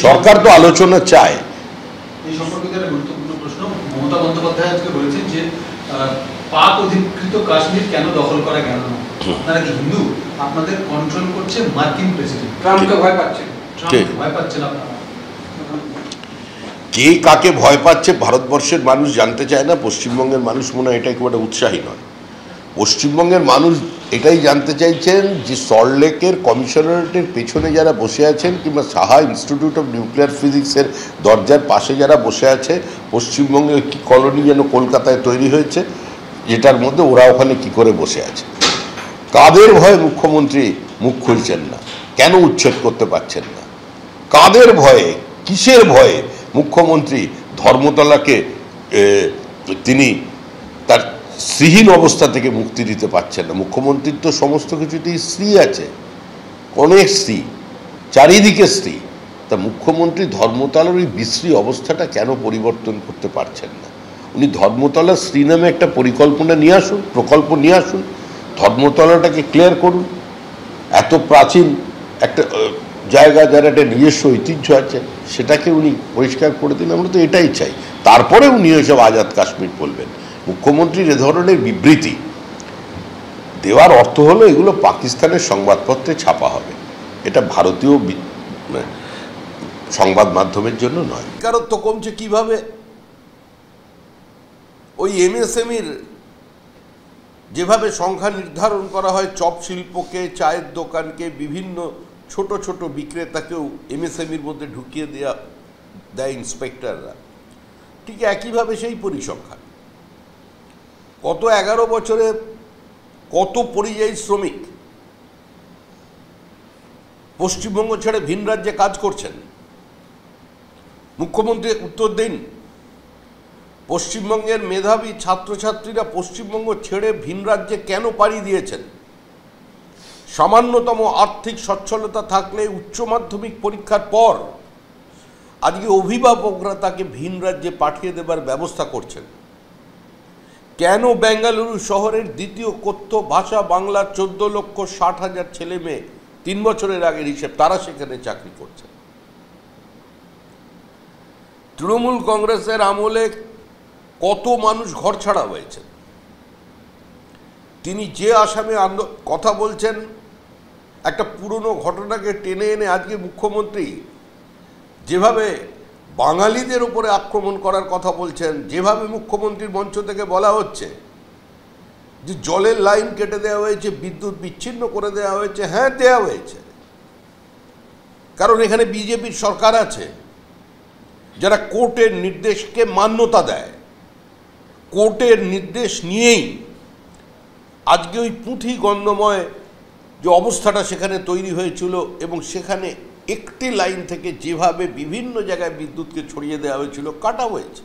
সরকার তো আলোচনা চায়। এই সম্পর্কে একটা গুরুত্বপূর্ণ প্রশ্ন। মমতা বন্দ্যোপাধ্যায় আজকে বলেছেন যে পাক অধিকৃত কাশ্মীর কেন দখল করা গেল না? আপনারা কি হিন্দু? আপনাদের কন্ট্রোল করছে মার্কিন প্রেসিডেন্ট। ট্রাম্পকে ভয় পাচ্ছেন। ভয় পাচ্ছেন আপনারা? কে কাকে ভয় পাচ্ছে ভারতবর্ষের মানুষ জানতে চায় না। পশ্চিমবঙ্গের মানুষ মনে হয় এটা খুব একটা উৎসাহী নয়। পশ্চিমবঙ্গের মানুষ এটাই জানতে চাইছেন যে সল্টলেকের কমিশনারেটের পেছনে যারা বসে আছেন কিংবা সাহা ইনস্টিটিউট অফ নিউক্লিয়ার ফিজিক্সের দরজার পাশে যারা বসে আছে, পশ্চিমবঙ্গে কি কলোনি যেন কলকাতায় তৈরি হয়েছে, যেটার মধ্যে ওরা ওখানে কি করে বসে আছে। কাদের ভয়ে মুখ্যমন্ত্রী মুখ খুলছেন না? কেন উচ্ছেদ করতে পারছেন না? কাদের ভয়ে, কিসের ভয়ে মুখ্যমন্ত্রী ধর্মতলাকে তিনি তার শ্রীহীন অবস্থা থেকে মুক্তি দিতে পারছেন না? মুখ্যমন্ত্রীর তো সমস্ত কিছুতেই স্ত্রী আছে, অনেক স্ত্রী, চারিদিকে স্ত্রী। তা মুখ্যমন্ত্রী ধর্মতলার ওই বিশ্রী অবস্থাটা কেন পরিবর্তন করতে পারছেন না? উনি ধর্মতলার স্ত্রী নামে একটা পরিকল্পনা নিয়ে আসুন, প্রকল্প নিয়ে আসুন, ধর্মতলাটাকে ক্লিয়ার করুন। এত প্রাচীন একটা জায়গা, যার একটা নিজস্ব ঐতিহ্য আছে, সেটাকে উনি পরিষ্কার করে দিন। আমরা তো এটাই চাই। তারপরে উনি ওইসব আজাদ কাশ্মীর বলবেন। মুখ্যমন্ত্রীর এ ধরনের বিবৃতি দেওয়ার অর্থ হলো এগুলো পাকিস্তানের সংবাদপত্রে ছাপা হবে, এটা ভারতীয় সংবাদ মাধ্যমের জন্য নয়। বেকারত্ব কমছে কিভাবে? ওই এমএসএমইর যেভাবে সংখ্যা নির্ধারণ করা হয়, চপ শিল্পকে, চায়ের দোকানকে, বিভিন্ন ছোট ছোট বিক্রেতাকেও এমএসএমইর মধ্যে ঢুকিয়ে দেয় ইন্সপেক্টররা, ঠিক একইভাবে সেই পরিসংখ্যান। গত 11 বছরে কত পরিযায়ী শ্রমিক পশ্চিমবঙ্গ ছেড়ে ভিন রাজ্যে কাজ করছেন? মুখ্যমন্ত্রী উত্তর দিন। পশ্চিমবঙ্গের মেধাবী ছাত্রছাত্রীরা পশ্চিমবঙ্গ ছেড়ে ভিন রাজ্যে কেন পাড়ি দিয়েছেন? সামান্যতম আর্থিক সচ্ছলতা থাকলে উচ্চ মাধ্যমিক পরীক্ষার পর আজকে অভিভাবকরা তাকে ভিন রাজ্যে পাঠিয়ে দেবার ব্যবস্থা করছেন। কেন বেঙ্গালুরু শহরের দ্বিতীয় কথ্য ভাষা বাংলার 14,60,000 ছেলে মেয়ে, 3 বছরের আগের হিসেব, তারা সেখানে চাকরি করছে? তৃণমূল কংগ্রেসের আমলে কত মানুষ ঘর ছাড়া হয়েছে? তিনি যে আসামে কথা বলছেন, একটা পুরনো ঘটনাকে টেনে এনে আজকে মুখ্যমন্ত্রী যেভাবে বাঙালিদের উপরে আক্রমণ করার কথা বলছেন, যেভাবে মুখ্যমন্ত্রীর মঞ্চ থেকে বলা হচ্ছে যে জলের লাইন কেটে দেওয়া হয়েছে, বিদ্যুৎ বিচ্ছিন্ন করে দেওয়া হয়েছে। হ্যাঁ, দেওয়া হয়েছে, কারণ এখানে বিজেপির সরকার আছে যারা কোর্টের নির্দেশকে মান্যতা দেয়। কোর্টের নির্দেশ নিয়েই আজকে ওই পুঁথি গন্ধময় যে অবস্থাটা সেখানে তৈরি হয়েছিল, এবং সেখানে একটি লাইন থেকে যেভাবে বিভিন্ন জায়গায় বিদ্যুৎকে ছড়িয়ে দেওয়া হয়েছিল, কাটা হয়েছে।